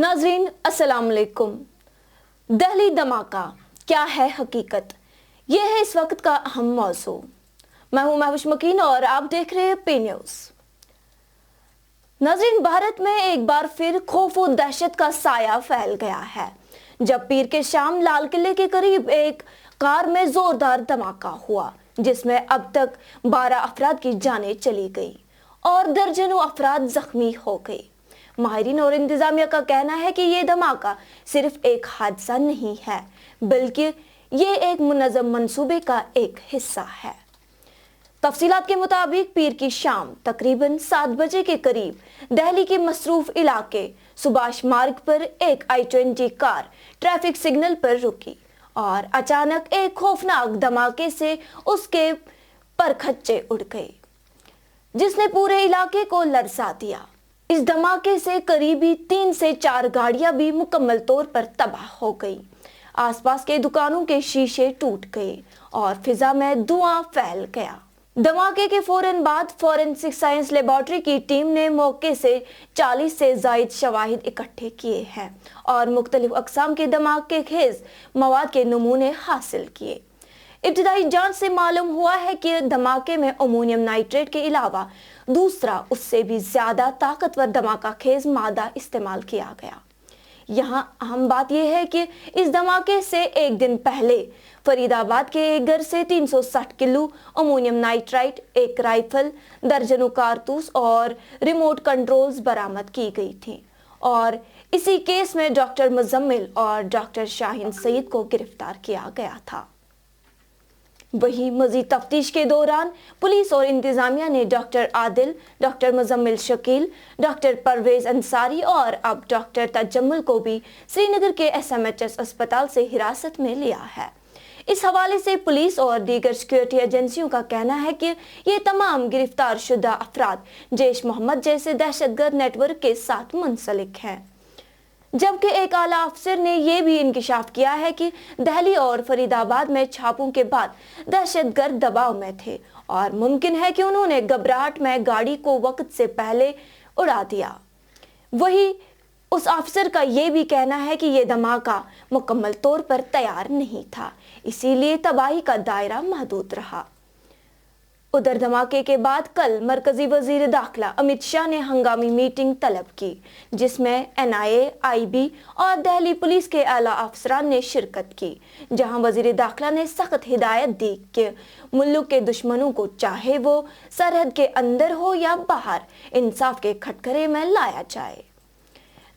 नाजरीन अस्सलाम वालेकुम। दिल्ली धमाका क्या है हकीकत, यह है इस वक्त का अहम मौजू। मैं हूं महबूश मकीन और आप देख रहे हैं पी न्यूज। नाजरीन, भारत में एक बार फिर खौफ और दहशत का साया फैल गया है जब पीर के शाम लाल किले के करीब एक कार में जोरदार धमाका हुआ, जिसमें अब तक 12 अफराद की जानें चली गई और दर्जनों अफराद जख्मी हो गए। माहिरीन और इंतजामिया का कहना है कि ये धमाका सिर्फ एक हादसा नहीं है, बल्कि ये एक मुनज़्ज़म मंसूबे का एक हिस्सा है। तफसीलात के मुताबिक पीर की शाम तकरीबन 7 बजे के करीब दिल्ली के मसरूफ इलाके सुभाष मार्ग पर एक I-20 कार ट्रैफिक सिग्नल पर रुकी और अचानक एक खौफनाक धमाके से उसके परखच्चे उड़ गए, जिसने पूरे इलाके को लरसा दिया। इस धमाके से करीबी 3 से 4 गाड़ियां भी मुकम्मल तौर पर तबाह हो गई। आसपास के दुकानों के शीशे टूट गए और फिजा में धुआं फैल गया। धमाके के फौरन बाद फॉरेंसिक साइंस लेबोरेटरी की टीम ने मौके से 40 से जायद शवाहिद इकट्ठे किए हैं और मुख्तलिफ अक़साम के धमाके खेज मवाद के नमूने हासिल किए। इब्तिदाई जांच से मालूम हुआ है कि धमाके में अमोनियम नाइट्रेट के अलावा दूसरा उससे भी ज्यादा ताकतवर धमाका खेज मादा इस्तेमाल किया गया। यहाँ अहम बात यह है कि इस धमाके से एक दिन पहले फरीदाबाद के एक घर से 360 किलो अमोनियम नाइट्राइट, एक राइफल, दर्जनों कारतूस और रिमोट कंट्रोल्स बरामद की गई थी और इसी केस में डॉक्टर मुजम्मिल और डॉक्टर शाहीन सईद को गिरफ्तार किया गया था। वहीं मजीद तफ्तीश के दौरान पुलिस और इंतजामिया ने doctor Adil, doctor Muzammil Shakeel, doctor Parvez Ansari और अब डॉक्टर तजम्मुल को भी श्रीनगर के SMHS अस्पताल से हिरासत में लिया है। इस हवाले से पुलिस और दीगर सिक्योरिटी एजेंसियों का कहना है कि ये तमाम गिरफ्तार शुदा अफराद जैश मोहम्मद जैसे दहशतगर्द नेटवर्क के साथ मुंसलिक हैं। जबकि एक आला अफसर ने यह भी इंकिशाफ किया है कि दिल्ली और फरीदाबाद में छापों के बाद दहशतगर्द दबाव में थे और मुमकिन है कि उन्होंने घबराहट में गाड़ी को वक्त से पहले उड़ा दिया। वहीं उस अफसर का यह भी कहना है कि यह धमाका मुकम्मल तौर पर तैयार नहीं था, इसीलिए तबाही का दायरा महदूद रहा। उधर धमाके के बाद कल मरकजी वजीर दाखिला अमित शाह ने हंगामी मीटिंग तलब की, जिसमें NIA, IB और दिल्ली पुलिस के आला अफसरान ने शिरकत की, जहां वजीर दाखिला ने सख्त हिदायत दी कि मुल्क के दुश्मनों को चाहे वो सरहद के अंदर हो या बाहर इंसाफ के खटखरे में लाया जाए।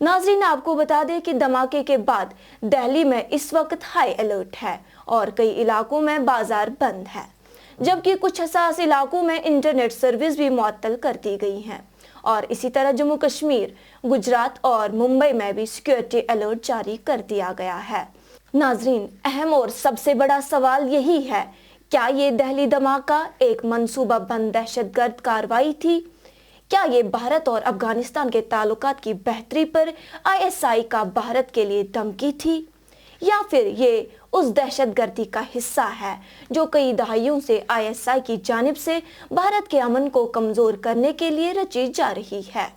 नाज़रीन, आपको बता दें कि धमाके के बाद दिल्ली में इस वक्त हाई अलर्ट है और कई इलाकों में बाजार बंद है, जबकि कुछ हसास इलाकों में इंटरनेट सर्विस भी मुअत्तल कर दी गई हैं और इसी तरह जम्मू कश्मीर, गुजरात और मुंबई में भी सिक्योरिटी अलर्ट जारी कर दिया गया है। नाजरीन, अहम और सबसे बड़ा सवाल यही है, क्या ये दिल्ली धमाका एक मंसूबा बंद दहशतगर्द कार्रवाई थी? क्या ये भारत और अफगानिस्तान के ताल्लुकात की बेहतरी पर ISI का भारत के लिए धमकी थी, या फिर ये उस दहशतगर्दी का हिस्सा है जो कई दहाइयों से ISI की जानिब से भारत के अमन को कमजोर करने के लिए रची जा रही है?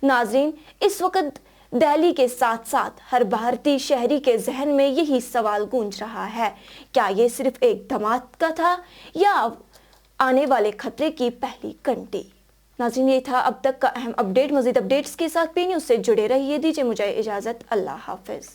नाज़रीन, इस वक्त दिल्ली के साथ साथ हर भारतीय शहरी के जहन में यही सवाल गूंज रहा है, क्या ये सिर्फ एक धमाका था या आने वाले खतरे की पहली घंटी? नाज़रीन, ये था अब तक का अहम अपडेट। मजीद अपडेट्स के साथ पी न्यूज़ से जुड़े रहिए। दीजिए मुझे इजाज़त। अल्लाह हाफिज।